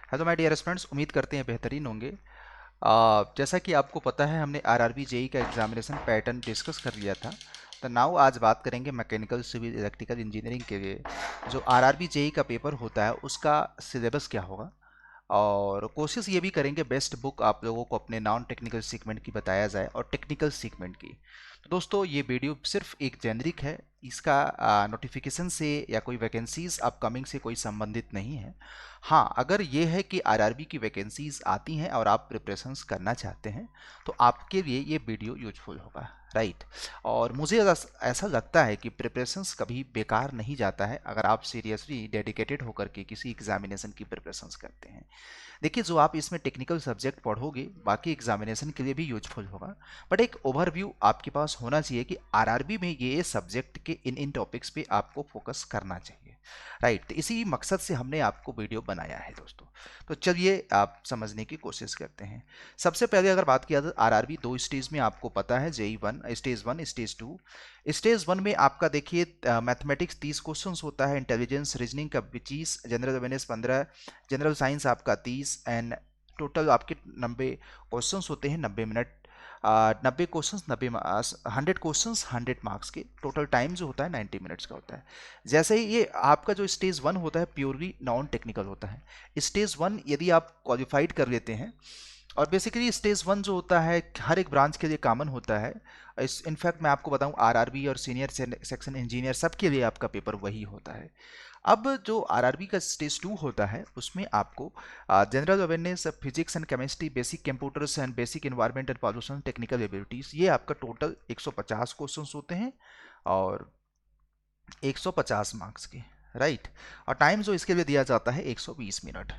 Hello my dear students, उम्मीद करते हैं बेहतरीन होंगे। जैसा कि आपको पता है, हमने आरआरबी जेई का एग्जामिनेशन पैटर्न डिस्कस कर लिया था। तो नाउ आज बात करेंगे मैकेनिकल सिविल इलेक्ट्रिकल इंजीनियरिंग के लिए जो आरआरबी जेई का पेपर होता है उसका सिलेबस क्या होगा। और कोशिश ये भी करेंगे बेस्ट बुक आप लोगों को अपने नॉन टेक्निकल सीगमेंट की बताया जाए और टेक्निकल सीगमेंट की। तो दोस्तों, ये वीडियो सिर्फ एक जेनरिक है। इसका नोटिफिकेशन से या कोई वैकेंसीज अपकमिंग से कोई संबंधित नहीं है। हाँ, अगर ये है कि आरआरबी की वैकेंसीज आती हैं और आप प्रिपरेशंस करना चाहते हैं तो आपके लिए ये वीडियो यूजफुल होगा, राइट। और मुझे ऐसा लगता है कि प्रिपरेशंस कभी बेकार नहीं जाता है अगर आप सीरियसली डेडिकेटेड होकर के किसी एग्जामिनेशन की प्रिपरेशंस करते हैं। देखिए, जो आप इसमें टेक्निकल सब्जेक्ट पढ़ोगे बाकी एग्जामिनेशन के लिए भी यूजफुल होगा। बट एक ओवरव्यू आपके पास होना चाहिए कि आरआरबी में ये सब्जेक्ट के इन इन टॉपिक्स पे आपको फोकस करना चाहिए, राइट। तो इसी मकसद से हमने आपको वीडियो बनाया है दोस्तों। तो चलिए आप समझने की कोशिश करते हैं। सबसे पहले अगर बात किया तो आरआरबी दो स्टेज में आपको पता है, JE one stage two. Stage one में आपका देखिए मैथमेटिक्स 30 क्वेश्चंस होता है, इंटेलिजेंस रीजनिंग का 25, जनरल अवेयरनेस 15, जनरल साइंस आपका 30 एंड टोटल आपके 90 क्वेश्चंस होते हैं, 90 मिनट। 90 क्वेश्चंस 100 क्वेश्चंस 100 मार्क्स के। टोटल टाइम जो होता है 90 मिनट्स का होता है। जैसे ही ये आपका जो स्टेज वन होता है प्योरली नॉन टेक्निकल होता है। स्टेज वन यदि आप क्वालिफाइड कर लेते हैं, और बेसिकली स्टेज वन जो होता है हर एक ब्रांच के लिए कॉमन होता है। इस इनफैक्ट मैं आपको बताऊं, आरआरबी और सीनियर सेक्शन इंजीनियर सबके लिए आपका पेपर वही होता है। अब जो आरआरबी का स्टेज टू होता है उसमें आपको general awareness, physics and chemistry, basic computers and basic environment and pollution, technical abilities, ये आपका टोटल 150 क्वेश्चंस होते हैं और 150 मार्क्स के, राइट। और टाइम जो इसके लिए दिया जाता है 120 मिनट।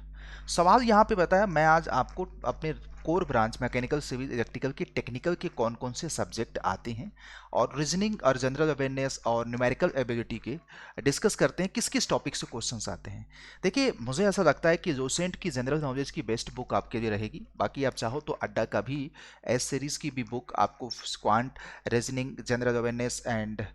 सवाल यहाँ पे बताया, मैं आज आपको अपने core branch mechanical civil electrical के टेक्निकल के कौन कौन से सब्जेक्ट आते हैं और रीजनिंग और जनरल अवेयरनेस और न्यूमेरिकल एबिलिटी के डिस्कस करते हैं किस किस टॉपिक से क्वेश्चंस आते हैं। देखिए, मुझे ऐसा लगता है कि जोसेंट की जनरल नॉलेज की बेस्ट बुक आपके लिए रहेगी। बाकी आप चाहो तो अड्डा का भी एस सीरीज़ की भी बुक आपको quant, reasoning, general awareness and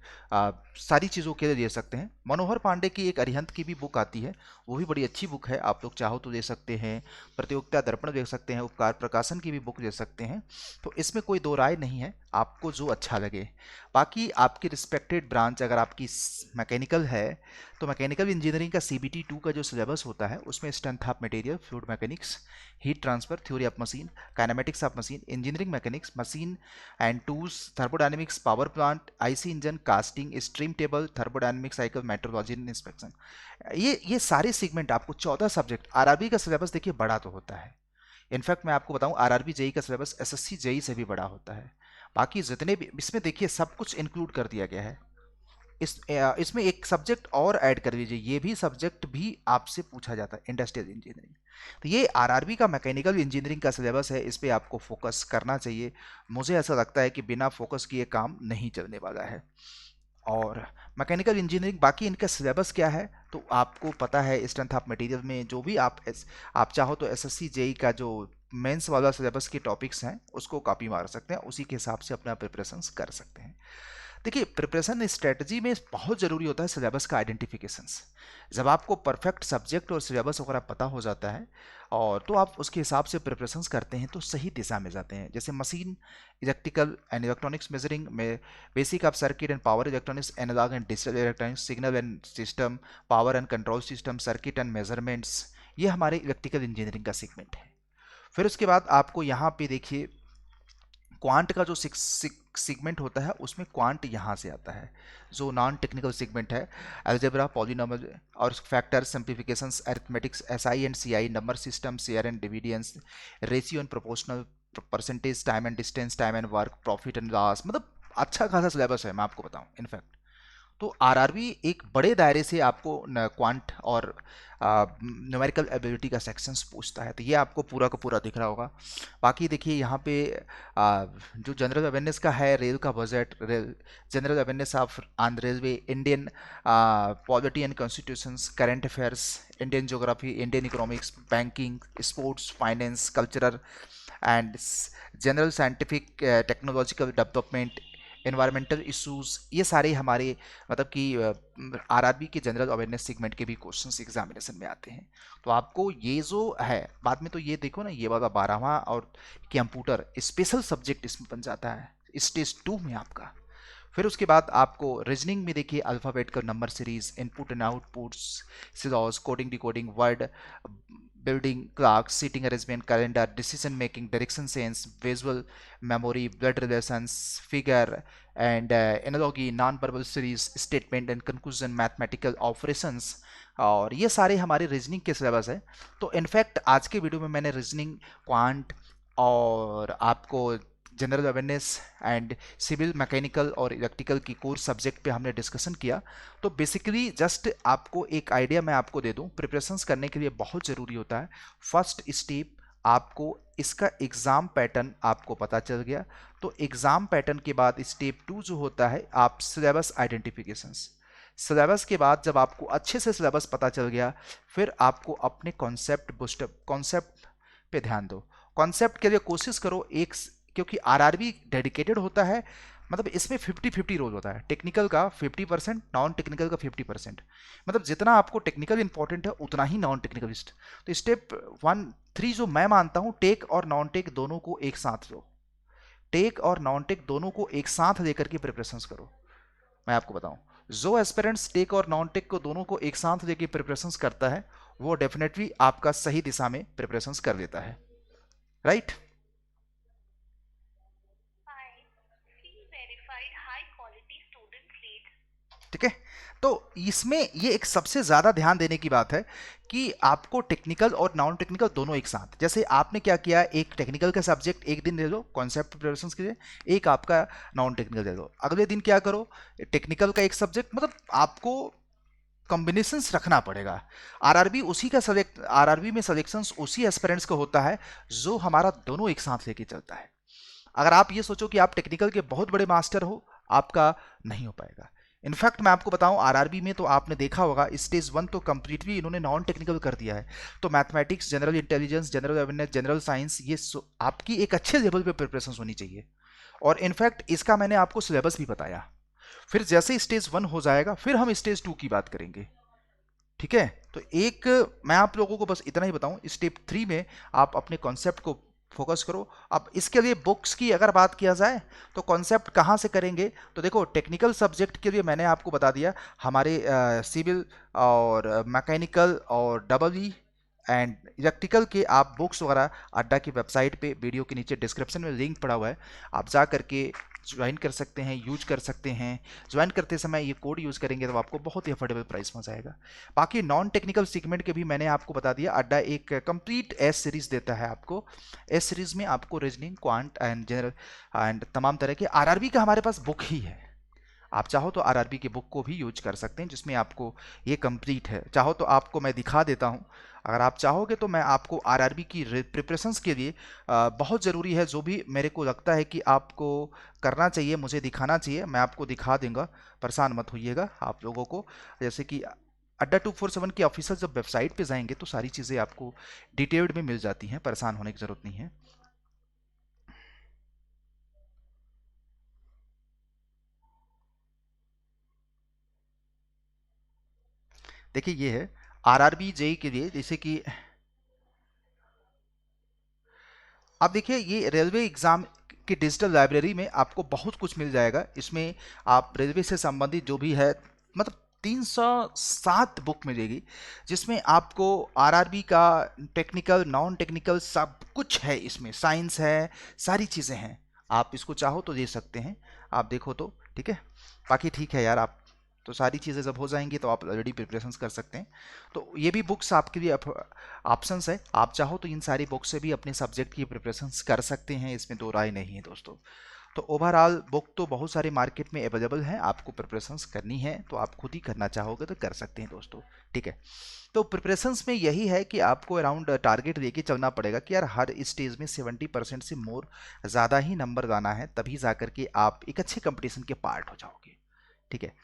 सारी चीज़ों के लिए दे सकते हैं। मनोहर पांडे की एक अरिहंत की भी बुक आती है, वो भी बड़ी अच्छी बुक है, आप लोग चाहो तो दे सकते हैं। प्रतियोगिता दर्पण दे सकते हैं, उपकार प्रकाशन की भी बुक दे सकते हैं। तो इसमें कोई दो राय नहीं है, आपको जो अच्छा लगे। बाकी आपकी रिस्पेक्टेड ब्रांच अगर आपकी मैकेनिकल है तो मैकेनिकल इंजीनियरिंग का सीबीटी 2 का जो सिलेबस होता है उसमें strength of material, fluid mechanics, heat transfer, theory of machine, kinematics of machine, engineering mechanics, machine and tools, thermodynamics, power plant, IC engine, casting, stream table, thermodynamic cycle, metrology and inspection, ये सारे segment आपको 14 subject. RRB का syllabus देखिए बड़ा तो होता है। In fact मैं आपको बताऊं, आरआरबी जेई का सिलेबस एसएससी जेई से भी बड़ा होता है। बाकी जितने भी इसमें देखिए सब कुछ इंक्लूड कर दिया गया है। इसमें एक सब्जेक्ट और ऐड कर लीजिए, ये भी सब्जेक्ट भी आपसे पूछा जाता है, इंडस्ट्रियल इंजीनियरिंग। तो ये आरआरबी का मैकेनिकल इंजीनियरिंग का सिलेबस है, इस पे आपको फोकस करना चाहिए। मुझे ऐसा लगता है कि बिना फोकस किए काम नहीं चलने वाला है। और मैकेनिकल इंजीनियरिंग बाकी इनका सिलेबस क्या है तो आपको पता है। स्ट्रेंथ ऑफ मटेरियल में जो भी आप चाहो तो एसएससी जेई का जो मेंस वाला सिलेबस के टॉपिक्स हैं उसको कॉपी मार सकते हैं, उसी के हिसाब से अपना प्रिपरेशंस कर सकते हैं। देखिए, प्रिपरेशन स्ट्रेटजी में बहुत ज़रूरी होता है सिलेबस का आइडेंटिफिकेशंस। जब आपको परफेक्ट सब्जेक्ट और सिलेबस वगैरह पता हो जाता है और तो आप उसके हिसाब से प्रिपरेशंस करते हैं तो सही दिशा में जाते हैं। जैसे machine, electrical and electronics measuring में basic of circuit and power electronics, analogue and digital electronics, signal and system, power and control system, circuit and measurements, ये हमारे इलेक्ट्रिकल इंजीनियरिंग का सेगमेंट है। फिर उसके बाद आपको यहाँ पे देखिए क्वांट का जो सेगमेंट होता है उसमें क्वांट यहाँ से आता है, जो नॉन टेक्निकल सेगमेंट है। अलजेब्रा, पॉलिनोमियल और factor, simplifications, arithmetics, SI and CI, number system, share and dividends, ratio and proportional, percentage, time and distance, time and work, profit and loss, मतलब अच्छा खासा सिलेबस है मैं आपको बताऊं इनफैक्ट। तो आरआरबी एक बड़े दायरे से आपको क्वांट और न्यूमेरिकल एबिलिटी का सेक्शंस पूछता है, तो ये आपको पूरा का पूरा दिख रहा होगा। बाकी देखिए यहाँ पे जो जनरल अवेयरनेस का है, रेल का budget, rail, general awareness of on railway, Indian polity and constitutions, current affairs, Indian geography, Indian economics, banking, sports, finance, cultural and general scientific technological development, environmental issues, ये सारे हमारे मतलब कि RRB के general awareness segment के भी questions examination में आते हैं। तो आपको ये जो है बाद में, तो ये देखो ना, ये वाला 12वां और कंप्यूटर स्पेशल सब्जेक्ट इसमें बन जाता है स्टेज 2 में आपका। फिर उसके बाद आपको रीजनिंग में देखिए अल्फ़ाबेट का number series, input and outputs, syllogism, coding decoding, word building, clock, seating arrangement, calendar, decision making, direction sense, visual memory, blood relations, figure and analogy, non verbal series, statement and conclusion, mathematical operations. और ये सारे हमारे reasoning के syllabus है। तो in fact आज के video में मैंने रीजनिंग, क्वांट और आपको general awareness and civil, mechanical और इलेक्ट्रिकल की कोर सब्जेक्ट पे हमने डिस्कशन किया। तो बेसिकली जस्ट आपको एक आइडिया मैं आपको दे दूं, प्रिपरेशंस करने के लिए बहुत ज़रूरी होता है। फर्स्ट स्टेप आपको इसका एग्ज़ाम पैटर्न आपको पता चल गया। तो एग्ज़ाम पैटर्न के बाद स्टेप 2 जो होता है, आप सिलेबस आइडेंटिफिकेशंस। सिलेबस के बाद जब आपको अच्छे से सिलेबस पता चल गया, फिर आपको अपने कॉन्सेप्ट बूस्टअप, कॉन्सेप्ट पे ध्यान दो। कॉन्सेप्ट के लिए कोशिश करो एक, क्योंकि आरआरबी डेडिकेटेड होता है, मतलब इसमें 50-50 रोल होता है, टेक्निकल का 50%, नॉन टेक्निकल का 50%। मतलब जितना आपको टेक्निकल इंपॉर्टेंट है उतना ही नॉन टेक्निकल। तो स्टेप 1-3 जो मैं मानता हूं, टेक और नॉन टेक दोनों को एक साथ लो, टेक और नॉन टेक दोनों को एक साथ लेकर के प्रिपरेशंस करो। मैं आपको बताऊं, जो एस्पिरेंट्स टेक और नॉन टेक को दोनों को एक साथ लेकर प्रिपरेशंस करता है, वो डेफिनेटली आपका सही दिशा में प्रिपरेशंस कर लेता है, राइट। ठीक है। तो इसमें ये एक सबसे ज़्यादा ध्यान देने की बात है कि आपको टेक्निकल और नॉन टेक्निकल दोनों एक साथ, जैसे आपने क्या किया, एक टेक्निकल का सब्जेक्ट एक दिन दे दो कॉन्सेप्ट प्रिपरेशन के लिए, एक आपका नॉन टेक्निकल दे दो, अगले दिन क्या करो, टेक्निकल का एक सब्जेक्ट, मतलब आपको कॉम्बिनेशंस रखना पड़ेगा। आरआरबी उसी का सेलेक्ट, आरआरबी में सिलेक्शंस उसी एस्पिरेंट्स का होता है जो हमारा दोनों एक साथ लेके चलता है। अगर आप ये सोचो कि आप टेक्निकल के बहुत बड़े मास्टर हो, आपका नहीं हो पाएगा। इनफैक्ट मैं आपको बताऊं, आरआरबी में तो आपने देखा होगा स्टेज 1 तो कंप्लीटली इन्होंने नॉन टेक्निकल कर दिया है। तो mathematics, general intelligence, general awareness, general science, ये आपकी एक अच्छे लेवल पे प्रिपरेशन होनी चाहिए। और इनफैक्ट इसका मैंने आपको सिलेबस भी बताया। फिर जैसे स्टेज 1 हो जाएगा, फिर हम स्टेज 2 की बात करेंगे। ठीक है। तो एक मैं आप लोगों को बस इतना ही बताऊं, स्टेप 3 में आप अपने कॉन्सेप्ट को फोकस करो। अब इसके लिए बुक्स की अगर बात किया जाए तो कॉन्सेप्ट कहाँ से करेंगे, तो देखो टेक्निकल सब्जेक्ट के लिए मैंने आपको बता दिया, हमारे सिविल और मैकेनिकल और डबल ई एंड इलेक्ट्रिकल के आप बुक्स वगैरह अड्डा की वेबसाइट पे वीडियो के नीचे डिस्क्रिप्शन में लिंक पड़ा हुआ है, आप जा करके ज्वाइन कर सकते हैं, यूज कर सकते हैं। ज्वाइन करते समय ये कोड यूज़ करेंगे तो आपको बहुत ही अफोर्डेबल प्राइस में जाएगा। बाकी नॉन टेक्निकल सेगमेंट के भी मैंने आपको बता दिया, अड्डा एक कंप्लीट एस सीरीज देता है आपको। एस सीरीज में आपको reasoning, quant and general and तमाम तरह के, आरआरबी का हमारे पास बुक ही है। आप चाहो तो आरआरबी के बुक को भी यूज कर सकते हैं जिसमें आपको ये कंप्लीट है। चाहो तो आपको मैं दिखा देता हूँ, अगर आप चाहोगे तो मैं आपको आरआरबी की प्रिपरेशंस के लिए बहुत ज़रूरी है, जो भी मेरे को लगता है कि आपको करना चाहिए, मुझे दिखाना चाहिए, मैं आपको दिखा दूंगा। परेशान मत होइएगा आप लोगों को। जैसे कि अड्डा 247 की ऑफिशियल जब वेबसाइट पे जाएंगे तो सारी चीज़ें आपको डिटेल्ड में मिल जाती हैं, परेशान होने की ज़रूरत नहीं है। देखिए ये है आरआरबी जेई के लिए, जैसे कि आप देखिए ये रेलवे एग्ज़ाम की डिजिटल लाइब्रेरी में आपको बहुत कुछ मिल जाएगा। इसमें आप रेलवे से संबंधित जो भी है, मतलब 307 बुक मिलेगी, जिसमें आपको आरआरबी का टेक्निकल, नॉन टेक्निकल सब कुछ है, इसमें साइंस है, सारी चीज़ें हैं। आप इसको चाहो तो ले सकते हैं, आप देखो तो ठीक है। बाकी ठीक है यार, आप तो सारी चीज़ें जब हो जाएंगी तो आप ऑलरेडी प्रिपरेशंस कर सकते हैं। तो ये भी बुक्स आपके लिए ऑप्शंस है, आप चाहो तो इन सारी बुक से भी अपने सब्जेक्ट की प्रिपरेशंस कर सकते हैं, इसमें दो राय नहीं है दोस्तों। तो ओवरऑल बुक तो बहुत सारे मार्केट में अवेलेबल हैं, आपको प्रिपरेशंस करनी है तो आप खुद ही करना चाहोगे तो कर सकते हैं दोस्तों। ठीक है। तो प्रिपरेशंस में यही है कि आपको अराउंड टारगेट लेके चलना पड़ेगा कि यार हर स्टेज में 70% से मोर ज़्यादा ही नंबर लाना है, तभी जा करके आप एक अच्छे कंपटीशन के पार्ट हो जाओगे। ठीक है।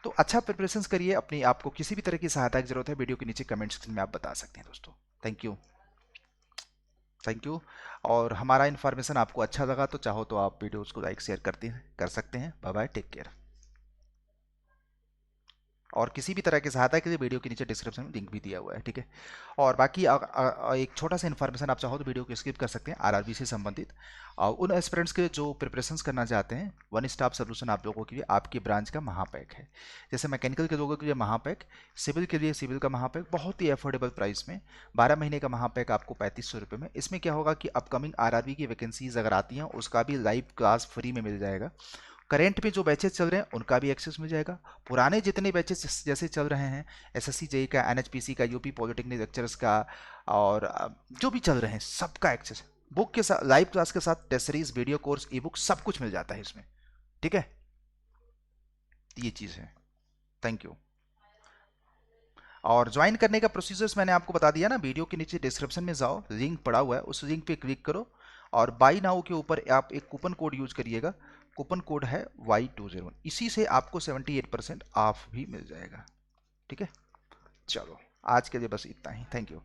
तो अच्छा प्रिपरेशंस करिए अपनी, आपको किसी भी तरह की सहायता की जरूरत है वीडियो के नीचे कमेंट सेक्शन में आप बता सकते हैं दोस्तों। Thank you. Thank you. और हमारा इन्फॉर्मेशन आपको अच्छा लगा तो चाहो तो आप वीडियोस को लाइक शेयर कर सकते हैं। Bye bye, take care. और किसी भी तरह की सहायता के लिए वीडियो के नीचे डिस्क्रिप्शन में लिंक भी दिया हुआ है, ठीक है। और बाकी एक छोटा सा इन्फॉर्मेशन आप चाहो तो वीडियो को स्किप कर सकते हैं। आरआरबी से संबंधित उन एस्पिरेंट्स के जो प्रिपरेशंस करना चाहते हैं, वन स्टॉप सोल्यूशन आप लोगों के लिए आपकी ब्रांच का महापैक है। जैसे मैकेनिकल के लोगों के लिए महापैक, सिविल के लिए सिविल का महापैक बहुत ही अफोर्डेबल प्राइस में, 12 महीने का महापैक आपको 3500 रुपये में। इसमें क्या होगा कि अपकमिंग आरआरबी की वैकेंसीज अगर आती हैं उसका भी लाइव क्लास फ्री में मिल जाएगा। करेंट में जो बैचेस चल रहे हैं उनका भी एक्सेस मिल जाएगा। पुराने जितने बैचेस जैसे चल रहे हैं, एसएससी जेई का, एनएचपीसी का, यूपी पॉलिटेक्निक लेक्चरर्स का, और जो भी चल रहे हैं सबका एक्सेस बुक के साथ, लाइव क्लास के साथ, test series, video course, ebook सब कुछ मिल जाता है इसमें, ठीक है। ये चीज़ है। Thank you. और ज्वाइन करने का प्रोसीजर्स मैंने आपको बता दिया ना, वीडियो के नीचे डिस्क्रिप्शन में जाओ, लिंक पड़ा हुआ है, उस लिंक पे क्लिक करो और बाई नाउ के ऊपर आप एक कूपन कोड यूज करिएगा। कूपन कोड है Y201, इसी से आपको 78% ऑफ भी मिल जाएगा, ठीक है। चलो आज के लिए बस इतना ही, थैंक यू।